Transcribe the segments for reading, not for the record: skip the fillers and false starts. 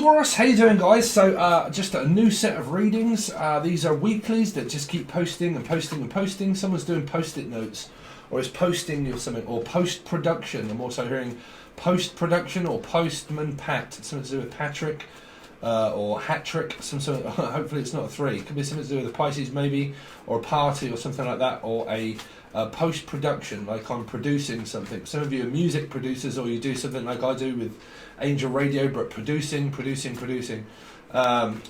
Taurus, how you doing, guys? So just a new set of readings. These are weeklies that just keep posting and posting and posting. Someone's doing post-it notes, or is posting or something, or post-production. I'm also hearing post-production or postman Pat. It's something to do with Patrick or hat-trick. Some sort of, hopefully it's not a 3. It could be something to do with the Pisces maybe, or a party or something like that, or a post-production, like I'm producing something. Some of you are music producers, or you do something like I do with Angel Radio, but producing,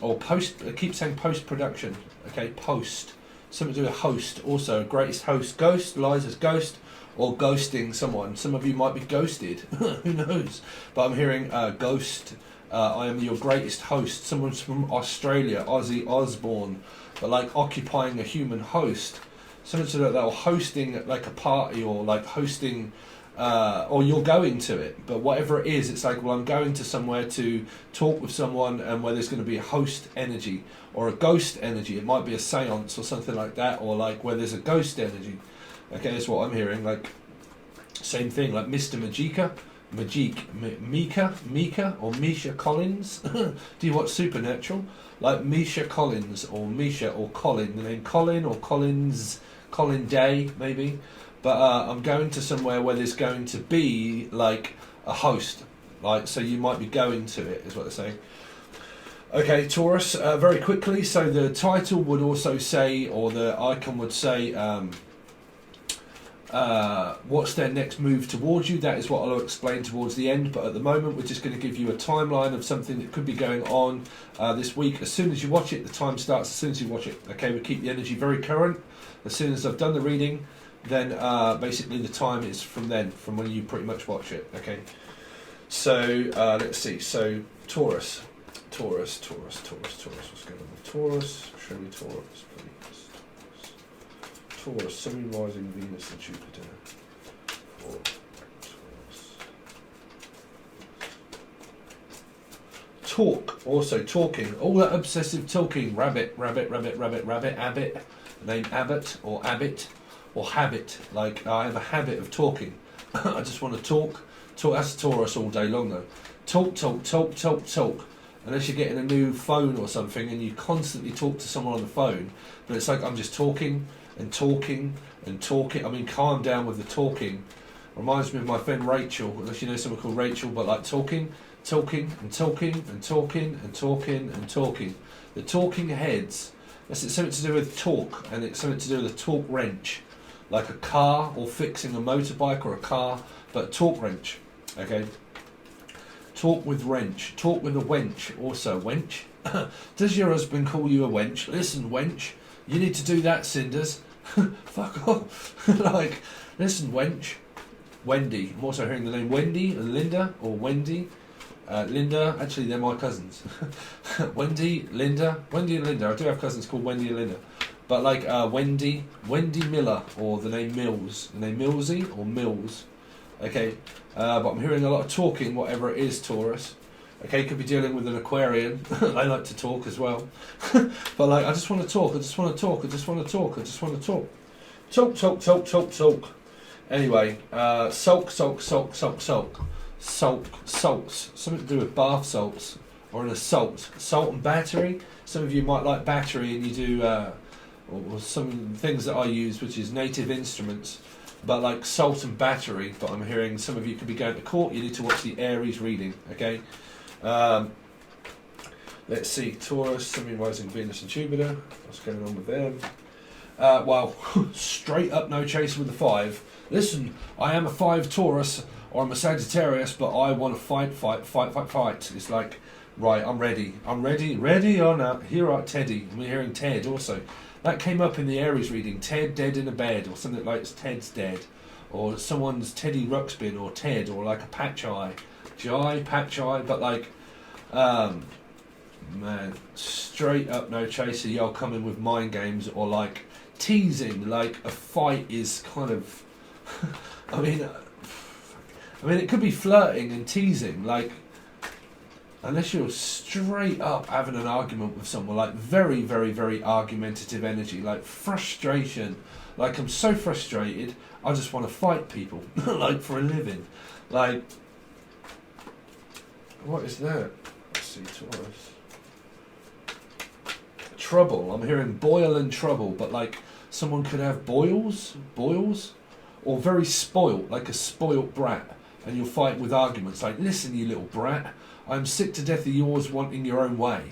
or post. I keep saying post-production. Okay, post. Something to do with host. Also, greatest host, ghost, Liza's ghost, or ghosting someone. Some of you might be ghosted. Who knows? But I'm hearing ghost. I am your greatest host. Someone's from Australia, Ozzy Osbourne, but like occupying a human host. Something to do with that, or hosting like a party, or like hosting, or you're going to it. But whatever it is, it's like, well, I'm going to somewhere to talk with someone, and where there's going to be a host energy or a ghost energy. It might be a seance or something like that, or like where there's a ghost energy. Okay, that's what I'm hearing. Like same thing, like Mr. Mika, or Misha Collins. Do you watch Supernatural? Like Misha Collins, or Misha, or Colin. The name Colin or Collins. Colin Day, maybe. But I'm going to somewhere where there's going to be like a host, like, so you might be going to it, is what they're saying. Okay, Taurus, very quickly. So the title would also say, or the icon would say, what's their next move towards you. That is what I'll explain towards the end, but at the moment we're just going to give you a timeline of something that could be going on this week. As soon as you watch it, the time starts as soon as you watch it. Okay, we keep the energy very current. As soon as I've done the reading, then basically the time is from then, from when you pretty much watch it. Okay, so let's see. So Taurus, what's going on with Taurus? Show me Taurus, please. Taurus, Sun, rising, Venus and Jupiter. For Taurus. Talk, also talking, all that obsessive talking. Rabbit, Abbott, name Abbott, or habit. Like, I have a habit of talking. I just want to talk. That's Taurus all day long though. Talk. Unless you're getting a new phone or something and you constantly talk to someone on the phone, but it's like I'm just talking. I mean, calm down with the talking. Reminds me of my friend Rachel, unless you know someone called Rachel, but like talking. The talking heads, that's something to do with talk, and it's something to do with a torque wrench, like a car, or fixing a motorbike or a car, but a torque wrench. Okay, talk with wrench, talk with a wench. Also, wench. Does your husband call you a wench? Listen, wench, you need to do that, Cinders. Fuck off. Like, listen, wench. Wendy. I'm also hearing the name Wendy and Linda, or Wendy. Linda, actually they're my cousins. Wendy and Linda. I do have cousins called Wendy and Linda. But like Wendy Miller, or the name Mills. The name Millsy or Mills. Okay, but I'm hearing a lot of talking, whatever it is, Taurus. Okay, could be dealing with an Aquarian. They like to talk as well. But like, I just want to talk. Talk. Anyway, salts. Something to do with bath salts, or an assault. Salt and battery. Some of you might like battery, and you do, or some things that I use, which is native instruments. But like salt and battery. But I'm hearing some of you could be going to court. You need to watch the Aries reading. Okay. Let's see, Taurus, Sun, rising, Venus and Jupiter. What's going on with them? Well, straight up no chaser with the 5. Listen, I am a 5 Taurus, or I'm a Sagittarius, but I want to fight. It's like, right, I'm ready or not. Here are Teddy. We're hearing Ted also. That came up in the Aries reading. Ted dead in a bed, or something like Ted's dead, or someone's Teddy Ruxpin, or Ted, or like a patch eye, but like, man, straight up no chaser. Y'all coming with mind games, or like teasing, like a fight is kind of. I mean, it could be flirting and teasing, like, unless you're straight up having an argument with someone, like very, very, very argumentative energy, like frustration, like I'm so frustrated, I just want to fight people, like for a living. Like, what is that? Let's see, Taurus. Trouble. I'm hearing boil and trouble, but like someone could have boils, or very spoilt, like a spoilt brat, and you'll fight with arguments like, listen, you little brat, I'm sick to death of yours wanting your own way.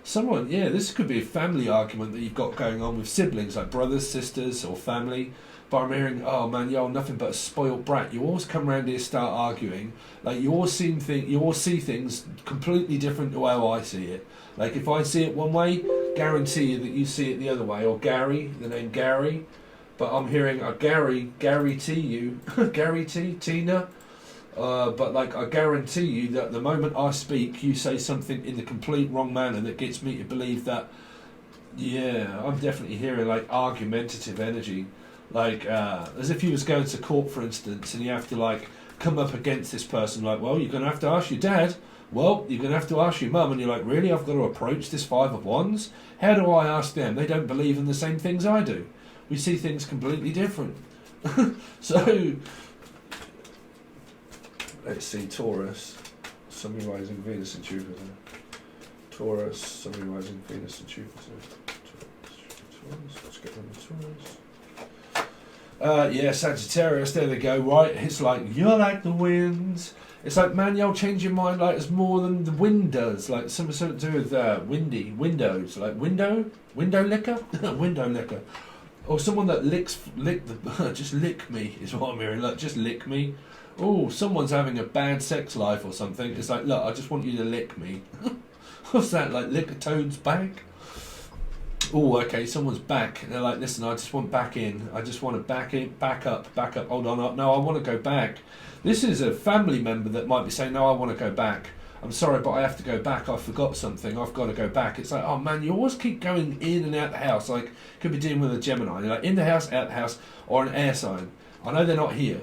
Someone, yeah, this could be a family argument that you've got going on with siblings, like brothers, sisters, or family. But I'm hearing, oh man, you're nothing but a spoilt brat. You always come around here, start arguing. Like you all see things completely different to how I see it. Like if I see it one way, guarantee you that you see it the other way. Or Gary, the name Gary. But I'm hearing a Gary T you, Gary T, Tina. But like I guarantee you that the moment I speak, you say something in the complete wrong manner that gets me to believe that, yeah, I'm definitely hearing like argumentative energy. Like as if you was going to court, for instance, and you have to like come up against this person. Like, well, you're going to have to ask your dad. Well, you're going to have to ask your mum. And you're like, really? I've got to approach this Five of Wands? How do I ask them? They don't believe in the same things I do. We see things completely different. So, let's see, Taurus, Sun, rising, Venus and Jupiter. Taurus, Sun, rising, Venus and Jupiter. Taurus, let's get rid of Taurus. Yeah, Sagittarius, there they go, right? It's like, you're like the winds. It's like, man, you'll change your mind like it's more than the wind does. Like something to do with windows. Like window liquor? Window liquor. Or someone that just lick me is what I'm hearing. Like, just lick me. Oh, someone's having a bad sex life or something. It's like, look, I just want you to lick me. What's that, like lick a toad's back? Oh, okay, someone's back. And they're like, listen, I just want back in. I just want to back in, back up. Hold on, no, I want to go back. This is a family member that might be saying, no, I want to go back. I'm sorry, but I have to go back. I forgot something. I've got to go back. It's like, oh man, you always keep going in and out the house. Like, could be dealing with a Gemini. You're like in the house, out the house, or an air sign. I know they're not here,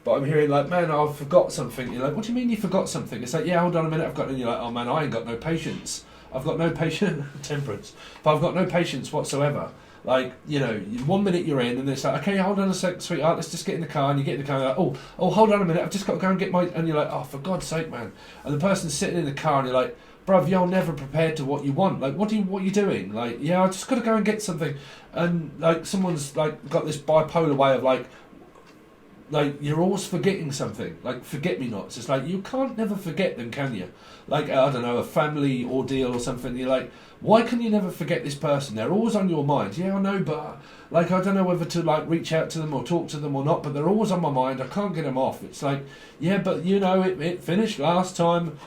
but I'm hearing like, man, I forgot something. You're like, what do you mean you forgot something? It's like, yeah, hold on a minute, I've got. And you're like, oh man, I ain't got no patience. I've got no patience, temperance, but I've got no patience whatsoever. Like, you know, 1 minute you're in, and it's like, okay, hold on a sec, sweetheart, let's just get in the car, and you get in the car, and you're like, oh, hold on a minute, I've just got to go and get my, and you're like, oh, for God's sake, man. And the person's sitting in the car, and you're like, bruv, you're never prepared to what you want. Like, what are you doing? Like, yeah, I just got to go and get something. And, like, someone's, like, got this bipolar way of, like, you're always forgetting something, like forget-me-nots. It's like, you can't never forget them, can you? Like, I don't know, a family ordeal or something, you're like, why can you never forget this person? They're always on your mind. Yeah, I know, but, like, I don't know whether to, like, reach out to them or talk to them or not, but they're always on my mind. I can't get them off. It's like, yeah, but, you know, it finished last time.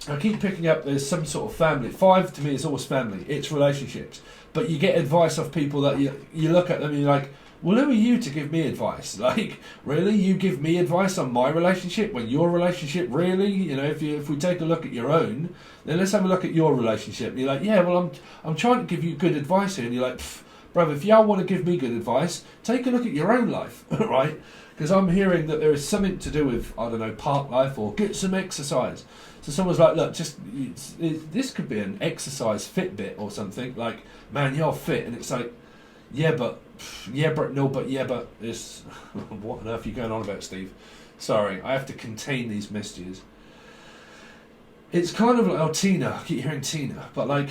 I keep picking up there's some sort of family. 5 to me is always family. It's relationships. But you get advice off people that you look at them and you're like, well, who are you to give me advice? Like, really? You give me advice on my relationship when your relationship, really? You know, if we take a look at your own, then let's have a look at your relationship. And you're like, yeah, well, I'm trying to give you good advice here. And you're like, brother, if y'all want to give me good advice, take a look at your own life, right? Because I'm hearing that there is something to do with, I don't know, park life or get some exercise. So someone's like, look, this could be an exercise Fitbit or something. Like, man, you're fit. And it's like, yeah, but it's what on earth are you going on about, Steve? Sorry, I have to contain these messages. It's kind of like, oh, Tina, I keep hearing Tina, but like,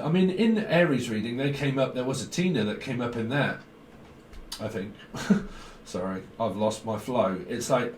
I mean, in the Aries reading, there was a Tina that came up in that, I think. Sorry, I've lost my flow. It's like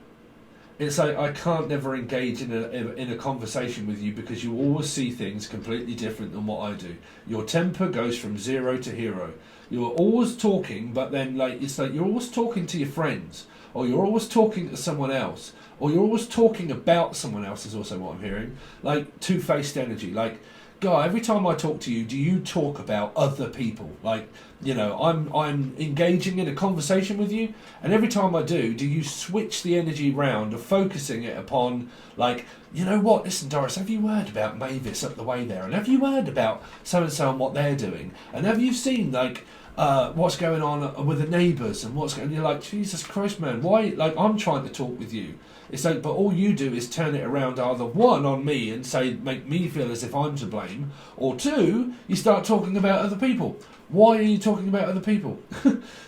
I can't never engage in a conversation with you because you always see things completely different than what I do. Your temper goes from 0 to hero. You're always talking, but then like it's like you're always talking to your friends, or you're always talking to someone else, or you're always talking about someone else is also what I'm hearing. Like two-faced energy. Like, Guy, every time I talk to you, do you talk about other people? Like, you know, I'm engaging in a conversation with you, and every time I do you switch the energy round of focusing it upon, like, you know what, listen, Doris, have you heard about Mavis up the way there? And have you heard about so-and-so and what they're doing? And have you seen, like, what's going on with the neighbours and what's going on? You're like, Jesus Christ, man, why? Like, I'm trying to talk with you. It's like, but all you do is turn it around either 1 on me and say, make me feel as if I'm to blame, or 2, you start talking about other people. Why are you talking about other people?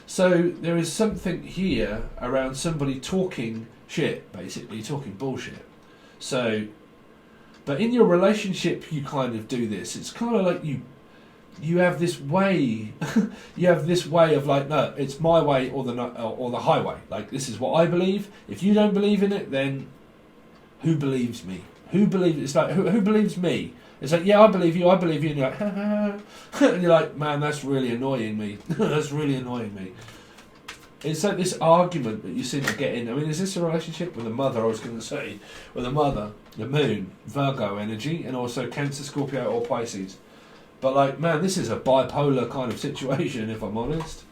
So there is something here around somebody talking shit, basically, talking bullshit. So But in your relationship, you kind of do this. It's kind of like you have this way, you have this way of like, no, it's my way or the highway. Like, this is what I believe. If you don't believe in it, then who believes me? Who believes? It's like who believes me? It's like, yeah, I believe you. And you're like, ha, ha, ha. And you're like, man, that's really annoying me. That's really annoying me. It's like this argument that you seem to get in. I mean, is this a relationship with a mother? I was going to say, with a mother, the moon, Virgo energy, and also Cancer, Scorpio, or Pisces. But like, man, this is a bipolar kind of situation, if I'm honest.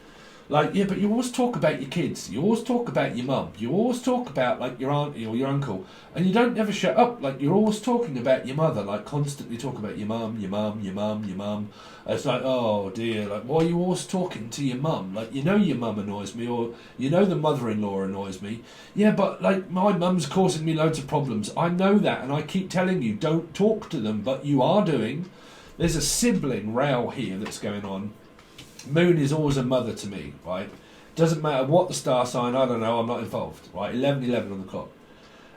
Like, yeah, but you always talk about your kids. You always talk about your mum. You always talk about, like, your auntie or your uncle. And you don't ever shut up. Like, you're always talking about your mother. Like, constantly talk about your mum, your mum, your mum, your mum. It's like, oh, dear. Like, why are you always talking to your mum? Like, you know your mum annoys me. Or you know the mother-in-law annoys me. Yeah, but, like, my mum's causing me loads of problems. I know that. And I keep telling you, don't talk to them. But you are doing. There's a sibling row here that's going on. Moon is always a mother to me, right? Doesn't matter what the star sign, I don't know, I'm not involved, right? 11:11 on the clock.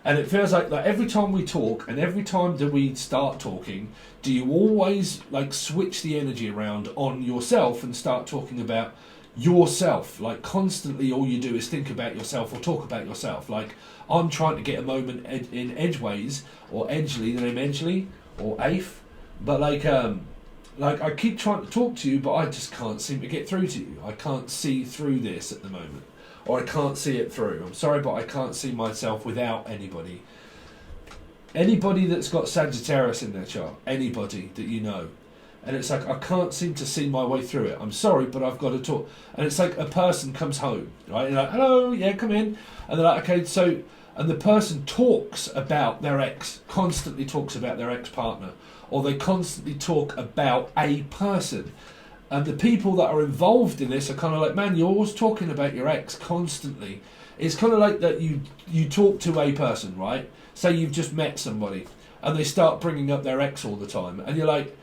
And it feels like every time we talk and every time that we start talking, do you always like switch the energy around on yourself and start talking about yourself? Like constantly all you do is think about yourself or talk about yourself. Like I'm trying to get a moment in Edgeways or Edgeley, the name Edgeley or Afe, but like I keep trying to talk to you, but I just can't seem to get through to you. I can't see through this at the moment. Or I can't see it through. I'm sorry, but I can't see myself without anybody. Anybody that's got Sagittarius in their chart. Anybody that you know. And it's like, I can't seem to see my way through it. I'm sorry, but I've got to talk. And it's like a person comes home, right? And they're like, hello, yeah, come in. And they're like, okay, so... And the person talks about their ex, constantly talks about their ex-partner. Or they constantly talk about a person. And the people that are involved in this are kind of like, man, you're always talking about your ex constantly. It's kind of like that you talk to a person, right? Say you've just met somebody and they start bringing up their ex all the time. And you're like,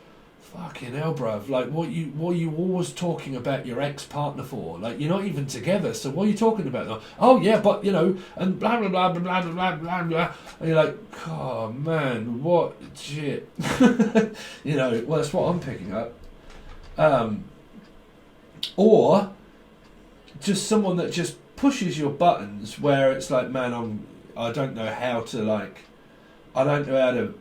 fucking hell, bruv. Like, what are you always talking about your ex-partner for? Like, you're not even together, so what are you talking about? Oh, yeah, but, you know, and blah, blah, blah, blah, blah, blah, blah, blah. And you're like, oh, man, what shit. You know, well, that's what I'm picking up. Or just someone that just pushes your buttons where it's like, man, I don't know how to...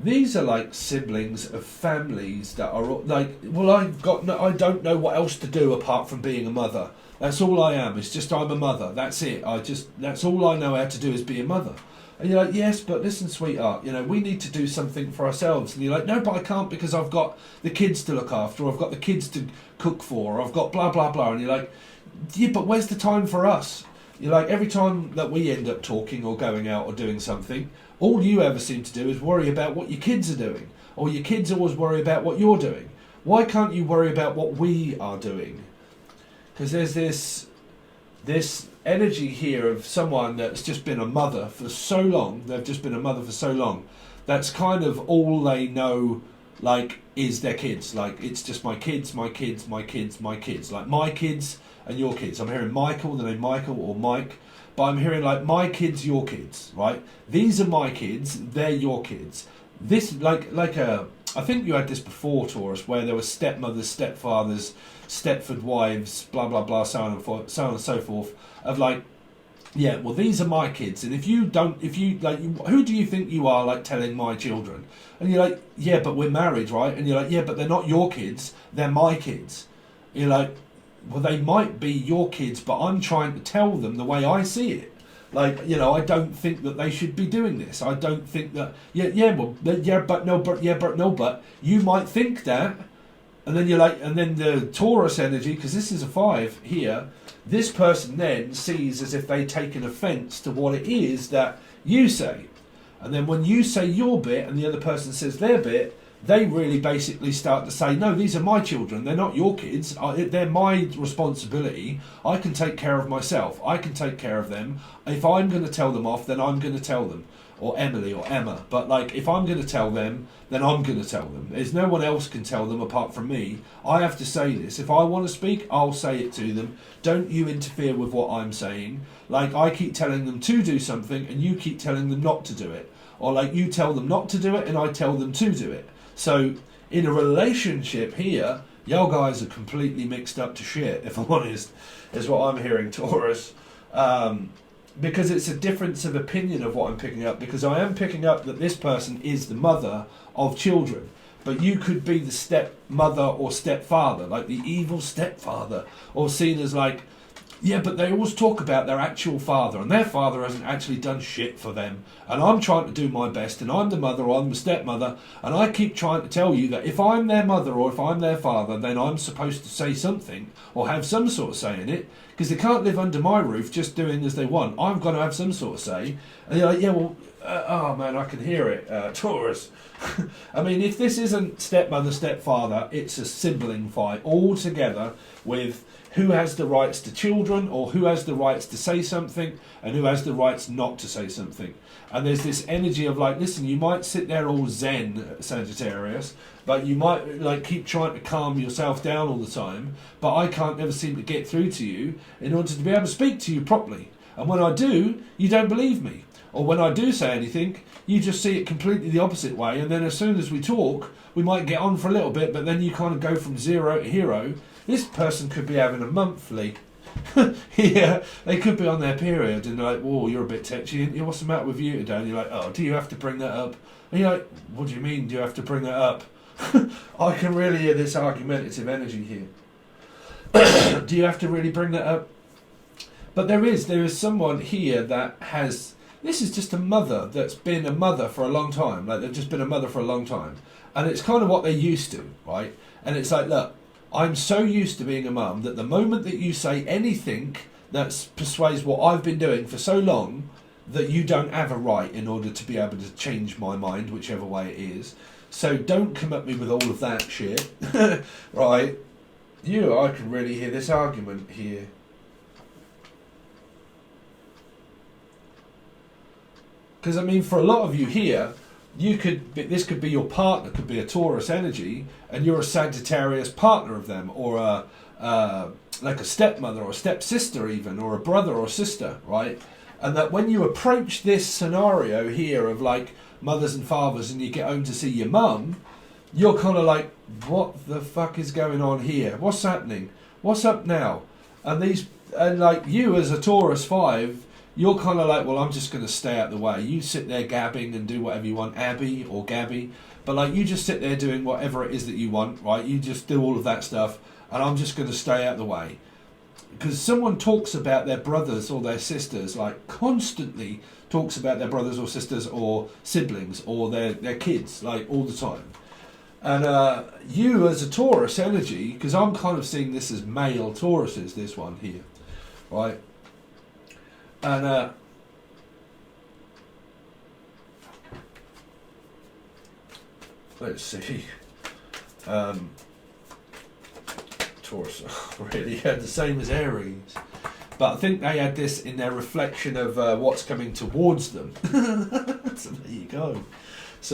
These are like siblings of families that are like, well, I don't know what else to do apart from being a mother. That's all I am. It's just I'm a mother. That's it. That's all I know how to do is be a mother. And you're like, yes, but listen, sweetheart, you know, we need to do something for ourselves. And you're like, no, but I can't because I've got the kids to look after, or I've got the kids to cook for, or I've got blah, blah, blah. And you're like, yeah, but where's the time for us? You're like, every time that we end up talking or going out or doing something, all you ever seem to do is worry about what your kids are doing. Or your kids always worry about what you're doing. Why can't you worry about what we are doing? Because there's this energy here of someone that's just been a mother for so long. They've just been a mother for so long. That's kind of all they know, like, is their kids. Like, it's just my kids, my kids, my kids, my kids. Like, my kids and your kids. I'm hearing Michael, the name Michael or Mike. But I'm hearing like my kids, your kids, right? These are my kids, they're your kids. This I think you had this before, Taurus, where there were stepmothers, stepfathers, Stepford wives, blah blah blah, so on and so forth. Of like, yeah, well, these are my kids, and if you who do you think you are, like telling my children? And you're like, yeah, but we're married, right? And you're like, yeah, but they're not your kids, they're my kids. And you're like, well, they might be your kids, but I'm trying to tell them the way I see it. Like, you know, I don't think that they should be doing this. I don't think that... But you might think that. And then you're like... And then the Taurus energy, because this is a 5 here, this person then sees as if they take an offence to what it is that you say. And then when you say your bit and the other person says their bit, they really basically start to say, no, these are my children, they're not your kids, they're my responsibility, I can take care of myself, I can take care of them. If I'm going to tell them off, then I'm going to tell them, or Emily or Emma, but like, if I'm going to tell them, then I'm going to tell them. There's no one else can tell them apart from me. I have to say this. If I want to speak, I'll say it to them. Don't you interfere with what I'm saying. Like, I keep telling them to do something, and you keep telling them not to do it. or like you tell them not to do it and I tell them to do it. So in a relationship here, y'all guys are completely mixed up to shit, if I'm honest, is what I'm hearing, Taurus. Because it's a difference of opinion of what I'm picking up, because I am picking up that this person is the mother of children, but you could be the stepmother or stepfather, like the evil stepfather, or seen as like, yeah, but they always talk about their actual father, and their father hasn't actually done shit for them, and I'm trying to do my best, and I'm the mother or I'm the stepmother, and I keep trying to tell you that if I'm their mother or if I'm their father, then I'm supposed to say something or have some sort of say in it, because they can't live under my roof just doing as they want. I've got to have some sort of say. And you're like, yeah, well, oh man, I can hear it, Taurus. I mean, if this isn't stepmother, stepfather, it's a sibling fight all together with who has the rights to children, or who has the rights to say something, and who has the rights not to say something. And there's this energy of like, listen, you might sit there all zen, Sagittarius, but you might like keep trying to calm yourself down all the time, but I can't never seem to get through to you in order to be able to speak to you properly. And when I do, you don't believe me. Or when I do say anything, you just see it completely the opposite way, and then as soon as we talk, we might get on for a little bit, but then you kind of go from zero to hero. This person could be having a monthly. Yeah, they could be on their period and they're like, whoa, you're a bit touchy. And what's the matter with you today? And you're like, oh, do you have to bring that up? And you're like, what do you mean, do you have to bring that up? I can really hear this argumentative energy here. Do you have to really bring that up? But there is someone here that has, this is just a mother that's been a mother for a long time. Like they've just been a mother for a long time. And it's kind of what they're used to, right? And it's like, look, I'm so used to being a mum that the moment that you say anything that persuades what I've been doing for so long, that you don't have a right in order to be able to change my mind, whichever way it is. So don't come at me with all of that shit. Right? I can really hear this argument here. Because I mean, for a lot of you here, this could be your partner, could be a Taurus energy, and you're a Sagittarius partner of them, or like a stepmother or a stepsister even, or a brother or sister, right? And that when you approach this scenario here of like mothers and fathers and you get home to see your mum, you're kind of like, what the fuck is going on here? What's happening? What's up now? And like you as a Taurus 5, you're kind of like, well, I'm just going to stay out the way. You sit there gabbing and do whatever you want, Abby or Gabby. But like, you just sit there doing whatever it is that you want, right? You just do all of that stuff, and I'm just going to stay out the way. Because someone talks about their brothers or their sisters, like constantly talks about their brothers or sisters or siblings or their kids, like all the time. And you as a Taurus energy, because I'm kind of seeing this as male Tauruses, this one here, right? And let's see, Taurus really had the same as Aries, but I think they had this in their reflection of what's coming towards them. So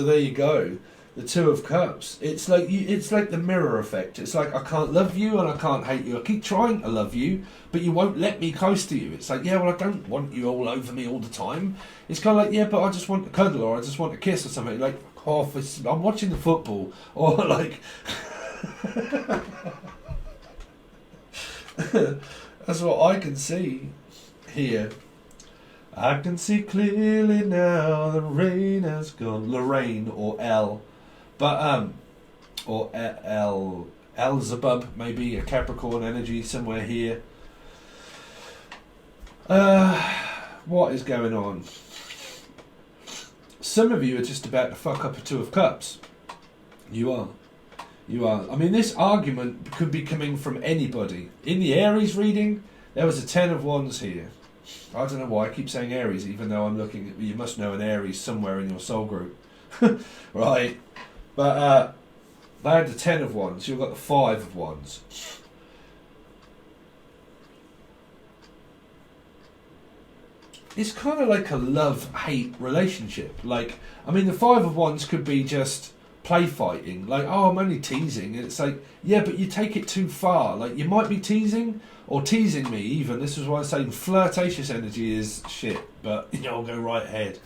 there you go. The Two of Cups. It's like the mirror effect. It's like, I can't love you and I can't hate you. I keep trying to love you, but you won't let me close to you. It's like, yeah, well, I don't want you all over me all the time. It's kind of like, yeah, but I just want to cuddle, or I just want a kiss or something. Like, oh, I'm watching the football, or like. That's what I can see here. I can see clearly now the rain has gone. Lorraine or L. But, or Elzebub, maybe a Capricorn energy somewhere here. What is going on? Some of you are just about to fuck up a Two of Cups. You are. I mean, this argument could be coming from anybody. In the Aries reading, there was a 10 of Wands here. I don't know why I keep saying Aries, even though I'm looking at, you must know an Aries somewhere in your soul group. Right? But they had the 10 of Wands, you've got the 5 of Wands. It's kind of like a love-hate relationship. Like, I mean, the 5 of Wands could be just play fighting. Like, oh, I'm only teasing. And it's like, yeah, but you take it too far. Like, you might be teasing, or teasing me even. This is why I'm saying flirtatious energy is shit. But, I'll go right ahead.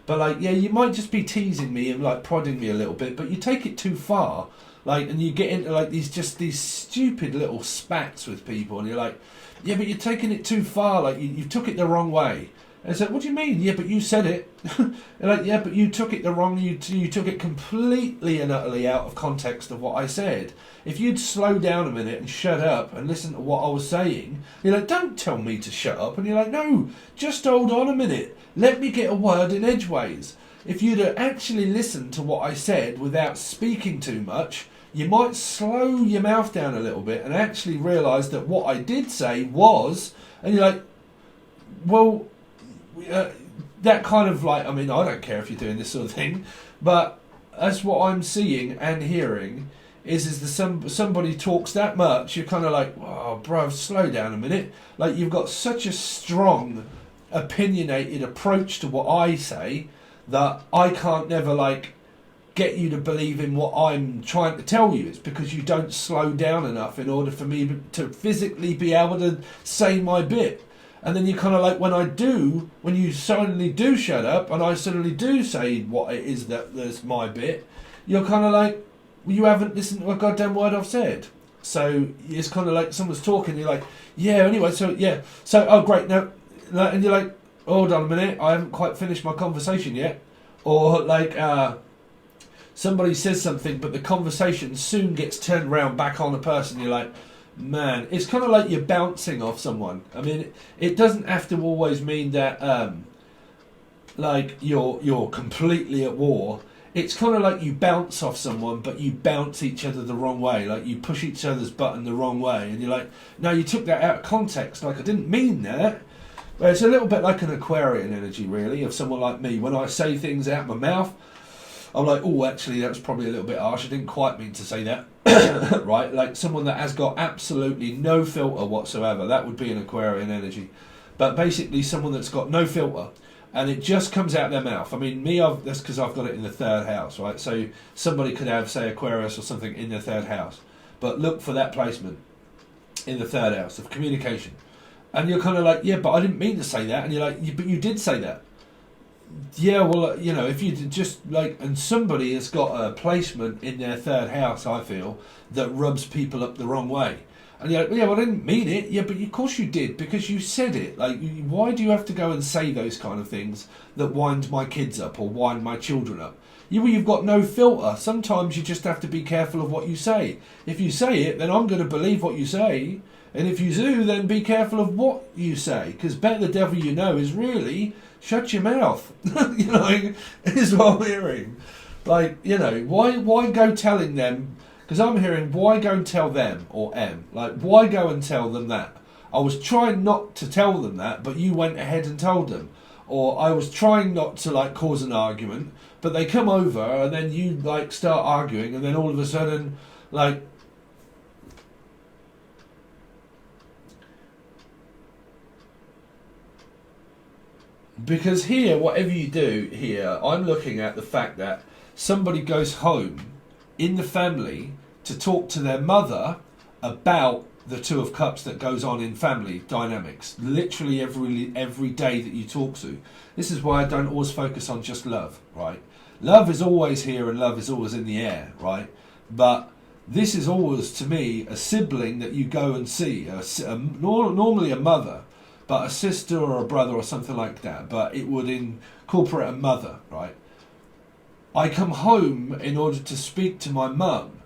But like, yeah, you might just be teasing me and like prodding me a little bit, but you take it too far, like, and you get into like these stupid little spats with people, and you're like, yeah, but you're taking it too far, like you took it the wrong way. And it's like, what do you mean? Yeah, but you said it. And like, yeah, but you took it the wrong. You took it completely and utterly out of context of what I said. If you'd slow down a minute and shut up and listen to what I was saying, you're like, don't tell me to shut up. And you're like, no, just hold on a minute. Let me get a word in edgeways. If you'd actually listened to what I said without speaking too much, you might slow your mouth down a little bit and actually realise that what I did say was, and you're like, well, that kind of like, I mean, I don't care if you're doing this sort of thing, but that's what I'm seeing and hearing is that somebody talks that much, you're kind of like, oh, bro, slow down a minute. Like, you've got such a strong, opinionated approach to what I say that I can't never, like, get you to believe in what I'm trying to tell you. It's because you don't slow down enough in order for me to physically be able to say my bit. And then you kind of like, when you suddenly do shut up and I suddenly do say what it is that's my bit, you're kind of like, well, you haven't listened to a goddamn word I've said. So it's kind of like someone's talking, you're like, yeah, anyway, so yeah. So, oh, great, no. And you're like, hold on a minute, I haven't quite finished my conversation yet. Or like, somebody says something, but the conversation soon gets turned around back on the person. You're like, man, it's kind of like you're bouncing off someone. I mean, it doesn't have to always mean that, like you're completely at war. It's kind of like you bounce off someone, but you bounce each other the wrong way. Like you push each other's button the wrong way, and you're like, no, you took that out of context. Like I didn't mean that. But it's a little bit like an Aquarian energy, really, of someone like me. When I say things out my mouth, I'm like, oh, actually, that was probably a little bit harsh. I didn't quite mean to say that. Right? Like someone that has got absolutely no filter whatsoever. That would be an Aquarian energy. But basically someone that's got no filter and it just comes out their mouth. I mean, that's because I've got it in the third house, right? So somebody could have, say, Aquarius or something in their third house. But look for that placement in the third house of communication. And you're kind of like, yeah, but I didn't mean to say that. And you're like, but you did say that. Yeah, well, you know, if you just like, and somebody has got a placement in their third house, I feel, that rubs people up the wrong way. And you're like, yeah, well, I didn't mean it. Yeah, but of course you did, because you said it. Like, why do you have to go and say those kind of things that wind my kids up or wind my children up? You've got no filter. Sometimes you just have to be careful of what you say. If you say it, then I'm going to believe what you say. And if you do, then be careful of what you say. Because bet the devil you know is really, shut your mouth. You know, is what I'm hearing. Like, you know, why go telling them? Because I'm hearing, why go and tell them, or M? Like, why go and tell them that? I was trying not to tell them that, but you went ahead and told them. Or I was trying not to, like, cause an argument, but they come over, and then you, like, start arguing, and then all of a sudden, like... Because here, whatever you do here, I'm looking at the fact that somebody goes home in the family to talk to their mother about the Two of Cups that goes on in family dynamics. Literally every day that you talk to. This is why I don't always focus on just love, right? Love is always here and love is always in the air, right? But this is always, to me, a sibling that you go and see. Normally a mother, but a sister or a brother or something like that. But it would incorporate a mother, right? I come home in order to speak to my mum.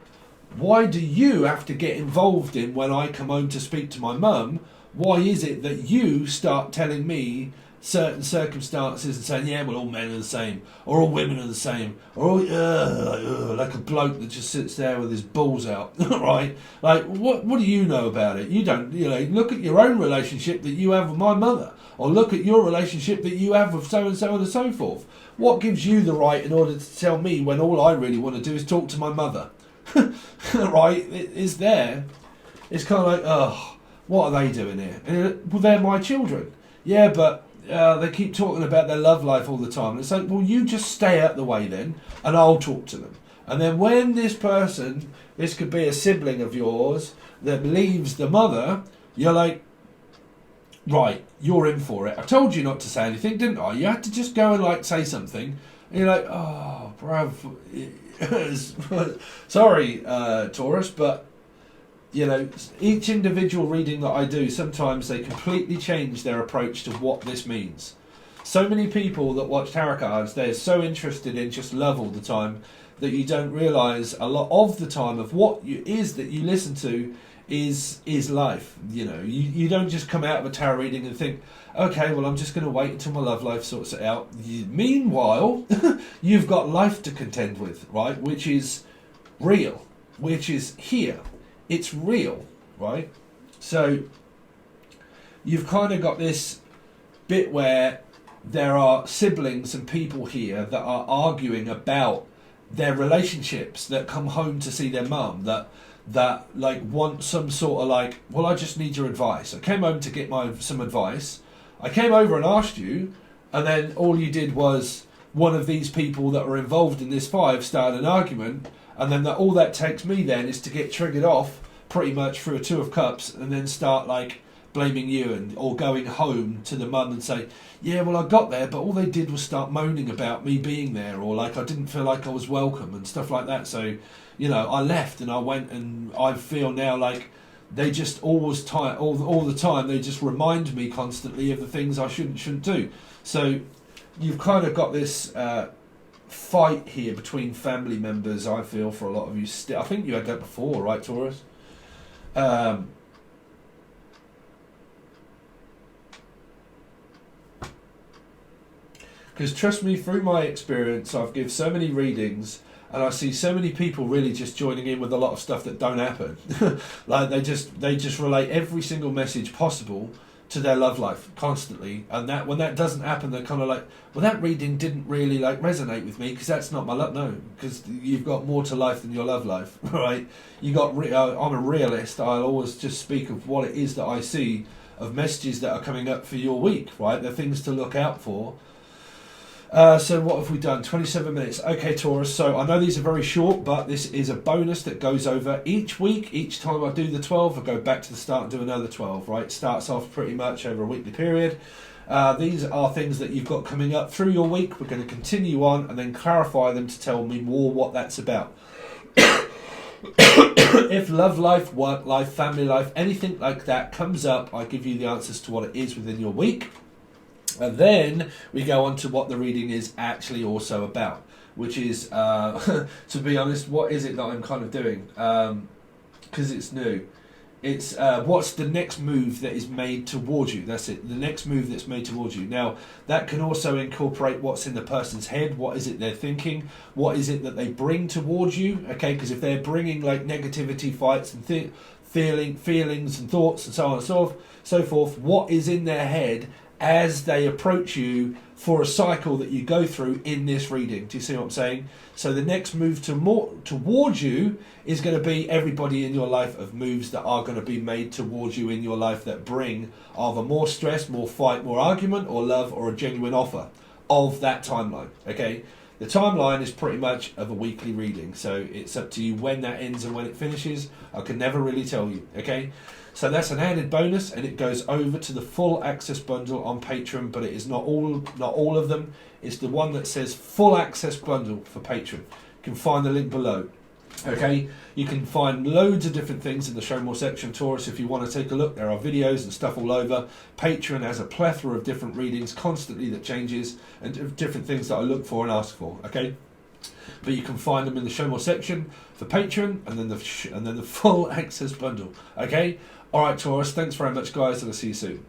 Why do you have to get involved in when I come home to speak to my mum? Why is it that you start telling me certain circumstances and saying, yeah, well, all men are the same, or all women are the same, or all, like a bloke that just sits there with his balls out, right? Like, what do you know about it? You don't, you know, look at your own relationship that you have with my mother, or look at your relationship that you have with so and so and so forth. What gives you the right in order to tell me when all I really want to do is talk to my mother? Right? It's there. It's kind of like, oh, what are they doing here? And, well, they're my children. Yeah, but they keep talking about their love life all the time. And it's like, well, you just stay out the way then, and I'll talk to them. And then when this person, this could be a sibling of yours, that leaves the mother, you're like, right, you're in for it. I told you not to say anything, didn't I? You had to just go and like say something. And you're like, oh, bruv, sorry, Taurus, but you know, each individual reading that I do, sometimes they completely change their approach to what this means. So many people that watch tarot cards, they're so interested in just love all the time that you don't realise a lot of the time of what is that you listen to is life. You know, you don't just come out of a tarot reading and think, okay, well, I'm just going to wait until my love life sorts it out. Meanwhile, you've got life to contend with, right? Which is real, which is here. It's real, right? So you've kind of got this bit where there are siblings and people here that are arguing about their relationships, that come home to see their mum, that like want some sort of like, well, I just need your advice. I came home to get some advice. I came over and asked you, and then all you did was one of these people that were involved in this five started an argument, and then all that takes me then is to get triggered off pretty much through a two of cups, and then start like blaming you or going home to the mum and say, yeah, well, I got there, but all they did was start moaning about me being there, or like I didn't feel like I was welcome and stuff like that. So, you know, I left and I went, and I feel now like they just all the time they just remind me constantly of the things I shouldn't do. So you've kind of got this fight here between family members, I feel, for a lot of you. I think you had that before, right, Taurus? Because trust me, through my experience, I've given so many readings, and I see so many people really just joining in with a lot of stuff that don't happen. Like they just relate every single message possible to their love life constantly, and that when that doesn't happen, they're kind of like, well, that reading didn't really like resonate with me because that's not my love. No, because you've got more to life than your love life, right? I'm a realist. I'll always just speak of what it is that I see of messages that are coming up for your week, right? They're things to look out for. So what have we done? 27 minutes. Okay, Taurus. So I know these are very short, but this is a bonus that goes over each week. Each time I do the 12, I go back to the start and do another 12, right? It starts off pretty much over a weekly period. These are things that you've got coming up through your week. We're going to continue on and then clarify them to tell me more what that's about. If love life, work life, family life, anything like that comes up, I give you the answers to what it is within your week. And then we go on to what the reading is actually also about, which is, to be honest, what is it that I'm kind of doing? Because it's new. It's what's the next move that is made towards you. That's it. The next move that's made towards you. Now, that can also incorporate what's in the person's head. What is it they're thinking? What is it that they bring towards you? Okay, because if they're bringing like negativity, fights and feelings and thoughts and so on and so forth, what is in their head as they approach you for a cycle that you go through in this reading? Do you see what I'm saying? So the next move towards you is going to be everybody in your life of moves that are going to be made towards you in your life that bring either more stress, more fight, more argument, or love, or a genuine offer of that timeline. Okay, the timeline is pretty much of a weekly reading, so it's up to you when that ends and when it finishes. I can never really tell you. Okay, so that's an added bonus, and it goes over to the full access bundle on Patreon, but it is not all of them. It's the one that says full access bundle for Patreon. You can find the link below. Okay, you can find loads of different things in the show more section, Taurus, if you want to take a look. There are videos and stuff all over. Patreon has a plethora of different readings constantly that changes, and different things that I look for and ask for. Okay, but you can find them in the show more section for Patreon, and then the full access bundle. Okay, all right, Taurus. Thanks very much, guys, and I'll see you soon.